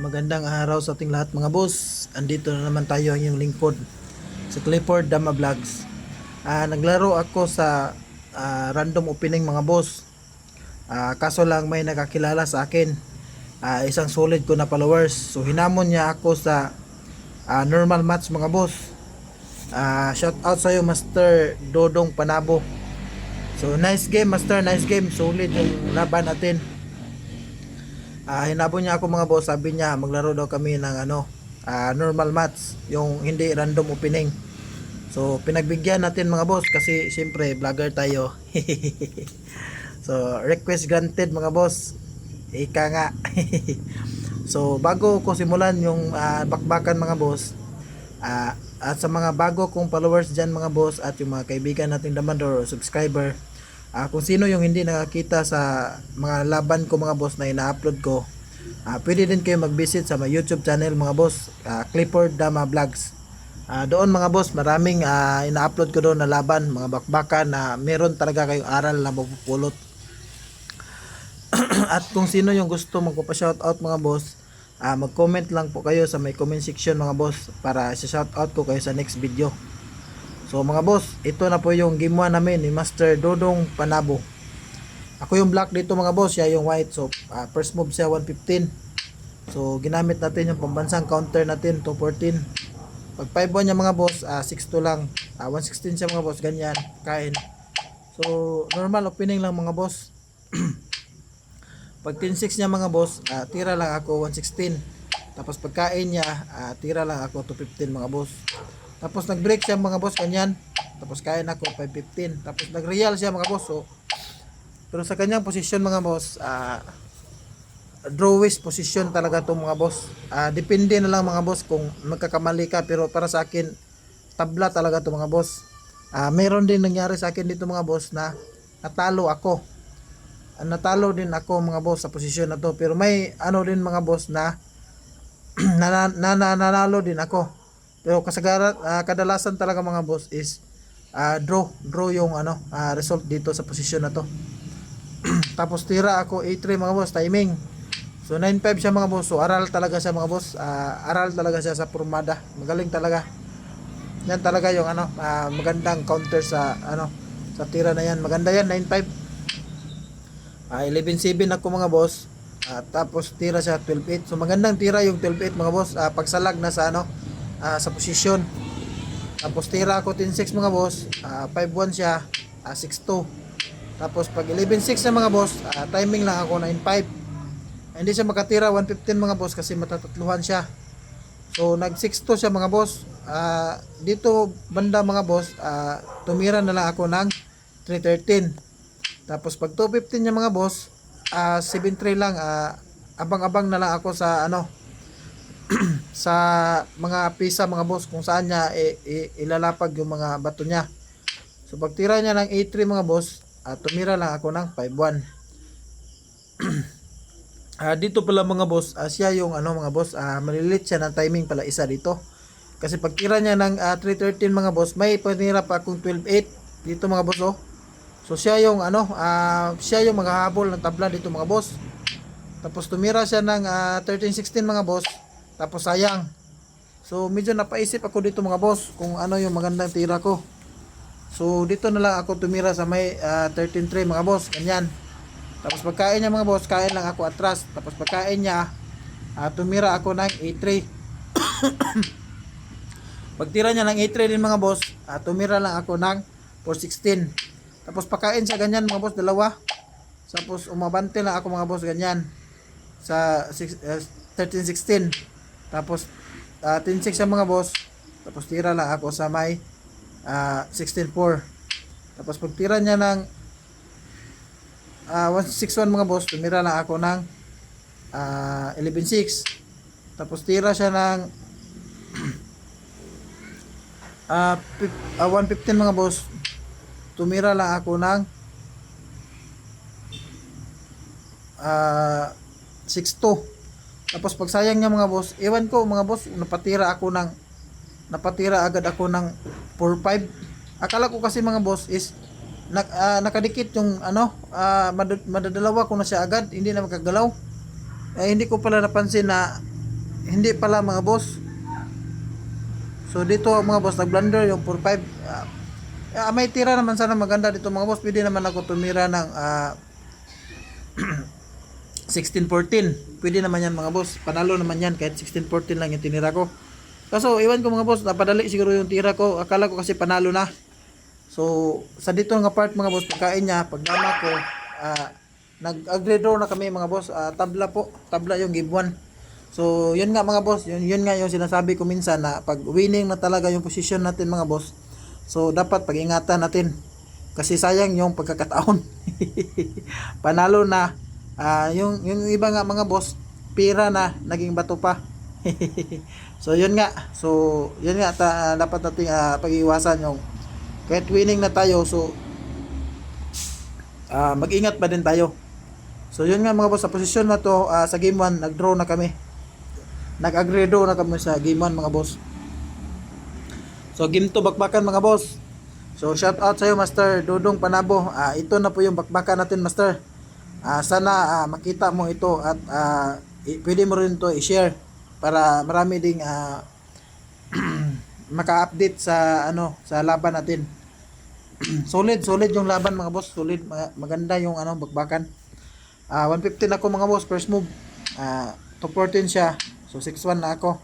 Magandang araw sa ating lahat mga boss. Andito na naman tayo ang iyong lingkod sa Clifford Dama Vlogs. Naglaro ako sa random opening mga boss. Kaso lang may nakakilala sa akin. Isang solid ko na followers. So hinamon niya ako sa normal match mga boss. Shout out sa iyo Master Dodong Panabo. So nice game Master, nice game. Solid yung laban natin. Hinabol niya ako mga boss, sabi niya maglaro daw kami ng normal match, yung hindi random opening. So pinagbigyan natin mga boss kasi siyempre vlogger tayo. So request granted mga boss. Ika nga. So bago ko simulan yung bakbakan mga boss, at sa mga bago kong followers dyan mga boss at yung mga kaibigan nating Damador o subscriber, kung sino yung hindi nakakita sa mga laban ko mga boss na ina-upload ko, pwede din kayo mag-visit sa my YouTube channel mga boss, Clifford Dama Vlogs. Doon mga boss, maraming ina-upload ko doon na laban, mga bakbakan na meron talaga kayong aral na mapupulot. At kung sino yung gusto magpapa-shoutout mga boss, mag-comment lang po kayo sa may comment section mga boss para i-shoutout ko kayo sa next video. So mga boss, ito na po yung game 1 namin ni Master Dodong Panabo. Ako yung black dito mga boss, siya yung white. So first move siya 115. So ginamit natin yung pambansang counter natin 214. Pag 5-1 niya mga boss, 6-2 lang. 116 siya mga boss, ganyan, kain. So normal opening lang mga boss. Pag 10-6 niya mga boss, tira lang ako 116. Tapos pagkain niya, tira lang ako 215 mga boss. Tapos nag-break siya mga boss, kanyan. Tapos kain ako 515. Tapos nag-real siya mga boss. So, pero sa kanyang posisyon mga boss, drawish position talaga to mga boss. Depende na lang mga boss kung magkakamali ka. Pero para sa akin, tabla talaga to mga boss. Meron din nangyari sa akin dito mga boss na natalo ako. Natalo din ako mga boss sa posisyon na to. Pero may ano din mga boss na nanalo din ako. Pero kadalasan talaga mga boss is draw yung result dito sa posisyon na to. Tapos tira ako 8-3 mga boss, timing. So 9-5 siya mga boss. So aral talaga siya mga boss. Aral talaga siya sa pormada. Magaling talaga. Yan talaga yung magandang counter sa sa tira na yan. Maganda yan 9-5. 11-7 ako mga boss. Tapos tira siya 12-8. So magandang tira yung 12-8 mga boss. Pagsalag na sa sa posisyon. Tapos tira ako 10-6 mga boss, 5-1 siya, 6-2. Tapos pag 11-6 na mga boss, timing lang ako 9-5. Hindi siya makatira 115 mga boss kasi matatatluhan siya. So nag 6-2 siya mga boss. Dito banda mga boss, tumira na lang ako ng 313. Tapos pag 215 niya mga boss, 7-3 lang, abang-abang na lang ako sa sa mga pisa mga boss kung saan niya ilalapag yung mga bato niya. So pag tira niya ng 8-3 mga boss, tumira lang ako ng 5-1. Dito pala mga boss, siya yung mga boss, malilit siya ng timing pala isa dito. Kasi pag tira niya ng 3-13 mga boss, may panira pa akong 12-8 dito mga boss oh. So siya yung siya yung maghahabol ng tabla dito mga boss. Tapos tumira siya ng 13-16 mga boss. Tapos sayang. So medyo napaisip ako dito mga boss kung ano yung magandang tira ko. So dito na lang ako tumira sa may 13-3 mga boss. Ganyan. Tapos pagkain niya mga boss, kain lang ako atras. Tapos pagkain niya, tumira ako ng 8-3. Pagtira niya ng 8-3 din mga boss, tumira lang ako ng 4-16. Tapos pagkain siya ganyan mga boss, dalawa. Tapos umabante lang ako mga boss ganyan. Sa 13-16. Tapos 10-6 siya mga boss. Tapos tira lang ako sa may 16-4. Tapos pag tira niya ng 161 mga boss, tumira lang ako ng 11-6. Tapos tira siya ng 115 mga boss. Tumira lang ako ng 6-2. Tapos pag sayang niya mga boss, ewan ko mga boss, napatira agad ako ng 4-5. Akala ko kasi mga boss is nakadikit yung madadalawa ko na siya agad, hindi na magkagalaw. Hindi ko pala napansin na hindi pala mga boss. So dito mga boss, nag-blunder yung 45. May tira naman sana maganda dito mga boss. Pwede naman ako tumira ng 16-14. Pwede naman yan mga boss. Panalo naman yan kahit 16-14 lang yung tinira ko. Kaso iwan ko mga boss, napadali siguro yung tira ko. Akala ko kasi panalo na. So sa dito nga part mga boss, pagkain niya, pagdama ko, nag-agree draw na kami mga boss. Tabla po, tabla yung game 1. So yun nga mga boss, yun nga yung sinasabi ko minsan na pag winning na talaga yung position natin mga boss. So dapat pag-ingatan natin. Kasi sayang yung pagkakataon. Panalo na. Yung iba nga mga boss, pira na, naging bato pa. So yun nga. So yun nga dapat nating pag-iwasan yung kahit winning na tayo, so mag-ingat pa din tayo. So yun nga mga boss, sa posisyon na to, sa game 1 nag-draw na kami. Nag-agree draw na kami sa game 1 mga boss. So game 2 bakbakan mga boss. So shout out sa iyo Master Dodong Panabo. Ito na po yung bakbakan natin Master. Sana makita mo ito at pwede mo rin to i-share para marami ding maka-update sa sa laban natin. Solid yung laban mga boss, solid, maganda yung bakbakan. 115 ako mga boss first move. 214 siya. So 6-1 na ako.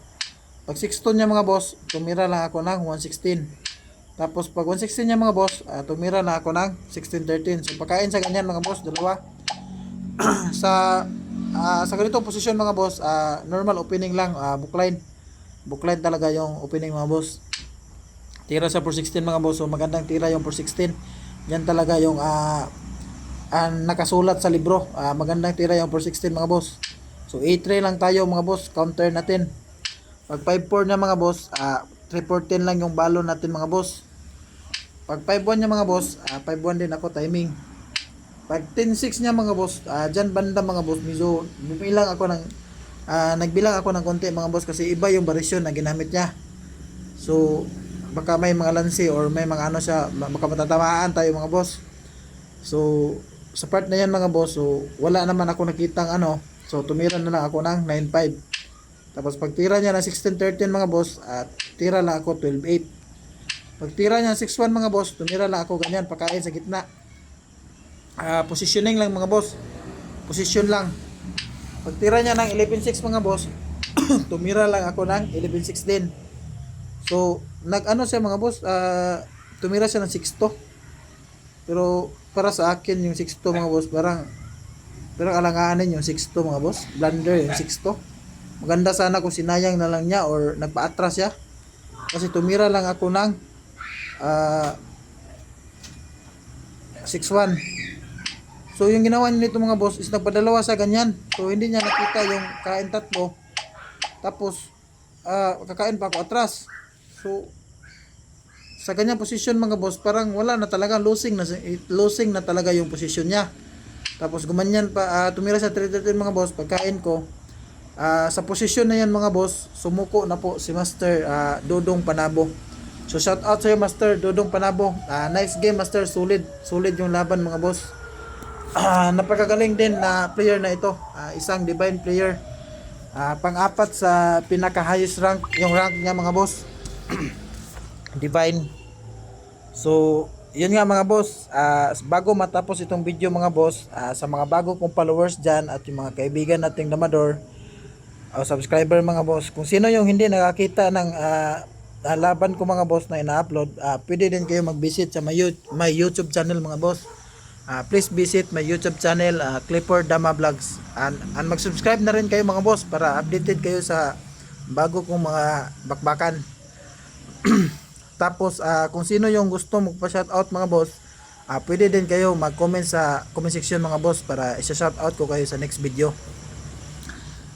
Pag 6-2 niya mga boss, tumira lang ako ng 116. Tapos pag 116 niya mga boss, tumira na ako ng 16-13. So pagkain sa ganyan mga boss, dalawa. Sa ganitong posisyon mga boss, normal opening lang, bookline. Bookline talaga yung opening mga boss. Tira sa 416 mga boss. So magandang tira yung 416. Yan talaga yung nakasulat sa libro. Magandang tira yung 416 mga boss. So 8-3 lang tayo mga boss. Counter natin. Pag 5-4 niya mga boss, 3-4-10 lang yung balon natin mga boss. Pag 5-1 niya mga boss, 5-1 din ako timing. Pag 10-6 niya mga boss, dyan banda mga boss, medyo bumilang ako ng nagbilang ako ng konti mga boss kasi iba yung variation na ginamit niya. So baka may mga lansi or may mga siya, baka matatamaan tayo mga boss. So sa part na yan mga boss, so wala naman ako nakitang so tumira na lang ako ng 9-5. Tapos pag tira niya ng 16-13 mga boss, tira lang ako 12-8. Pag tira niya 6-1 mga boss, tumira lang ako ganyan, pakain sa gitna. Positioning lang mga boss. Position lang. Pag tira niya ng 11-6 mga boss, tumira lang ako ng 11-6 din. So, siya mga boss, tumira siya ng 6-2. Pero para sa akin yung 6-2 mga boss, parang alanganin yung 6-2 mga boss. Blunder yung 6-2. Maganda sana kung sinayang na lang niya or nagpa-atras siya. Kasi tumira lang ako ng 6-1. So yung ginawa niya nito mga boss is nagpadalawa sa ganyan. So hindi niya nakita yung kain tatlo. Tapos kakain pa ako atras. So sa ganyang posisyon mga boss, parang wala na talaga, losing na talaga yung posisyon niya. Tapos gumanyan pa, tumira sa 3-13 mga boss, pagkain ko. Sa posisyon na yan mga boss, sumuko na po si Master Dodong Panabo. So shout out sa iyo Master Dodong Panabo. Nice game Master, solid yung laban mga boss. Napakagaling din na player na ito. Isang divine player. Pang-apat sa pinaka highest rank, yung rank niya mga boss. Divine. So yun nga mga boss, bago matapos itong video mga boss, sa mga bago kong followers dyan at yung mga kaibigan nating damador o subscriber mga boss, kung sino yung hindi nakakita ng laban ko mga boss na ina-upload, pwede din kayo mag-visit sa my YouTube channel mga boss. Please visit my YouTube channel, Clifford Dama Vlogs, and mag-subscribe na rin kayo mga boss para updated kayo sa bago kong mga bakbakan. Tapos kung sino yung gusto magpa-shoutout mga boss, pwede din kayo mag-comment sa comment section mga boss para i-shoutout ko kayo sa next video.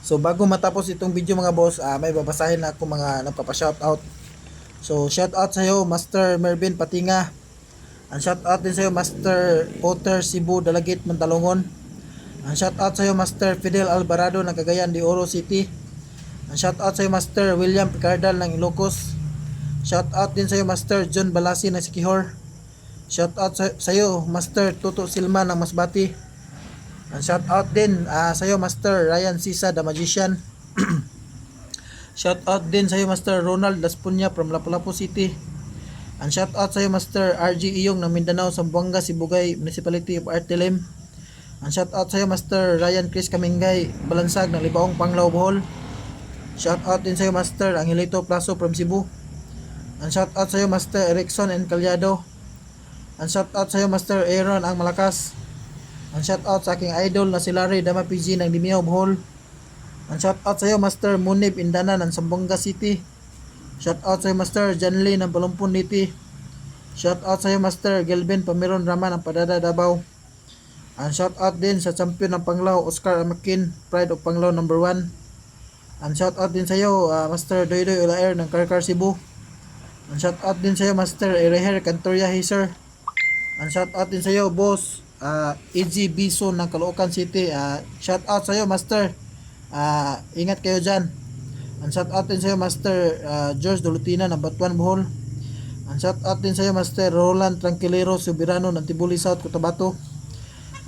So bago matapos itong video mga boss, may babasahin na ako mga nagpapa-shoutout. So shoutout sa iyo Master Mervin Patinga. Ang shoutout din sa iyo Master Potter Cebu Dalagit Mantalongon. Ang shoutout sa iyo Master Fidel Alvarado ng Cagayan de Oro City. Ang shoutout sa iyo Master William Picardal ng Ilocos. Shoutout din sa iyo Master John Balasi ng Sikihor. Shoutout sa iyo Master Tuto Silma ng Masbati. Ang shoutout din sa iyo Master Ryan Sisa the Magician. Shout out din sa iyo Master Ronald Laspunya from Lapu-Lapu City. And shout out sa iyo Master RG Iyong ng Mindanao, Zamboanga, Sibugay, Municipality of Artilem. And shout out sa iyo Master Ryan Chris Kamingay, Balansag ng Libaong, Panglao, Bohol. Shout out din sa iyo Master Angelito Plaso from Cebu. And shout out sa iyo Master Erickson and Calyado. And shout out sa iyo Master Aaron ang Malakas. And shout out sa aking idol na si Larry Dama PG ng Dimio, Bohol. And shout out sa iyo Master Munib Indana ng Zamboanga City. Shout out sa iyo Master Janly ng Balumpon City. Shout out sa iyo Master Gelben Pamiron Raman ng Padada, Davao. And shout out din sa champion ng Panglao Oscar Amakin, Pride of Panglao number 1. And shout out din sa iyo Master Doydoy Ulaer ng Karkar, Cebu. And shout out din sa iyo Master Ereher Cantoria Hazer. And shout out din sa iyo Boss EG Bison ng Caloocan City. Shout out sa iyo Master. Ingat kayo dyan. And shout out din sa iyo Master George Dolutina ng Batuan, Bohol. And shout out din sa iyo Master Roland Tranquilero Subirano ng Tibuli South, Cotabato.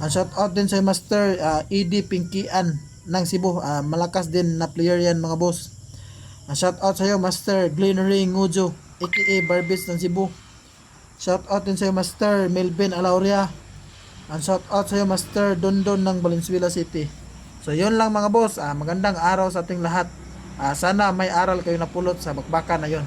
And shout out din sa iyo Master ED Pinkian ng Cebu. Malakas din na player yan mga boss. And shout out sa iyo Master Glenry Ngujo aka Barbits ng Cebu. Shout out din sa iyo Master Melvin Alauria. And shout out sa iyo Master Dondon ng Valenzuela City. So yun lang mga boss. Magandang araw sa ating lahat. Sana may aral kayo napulot sa bakbakan na yon.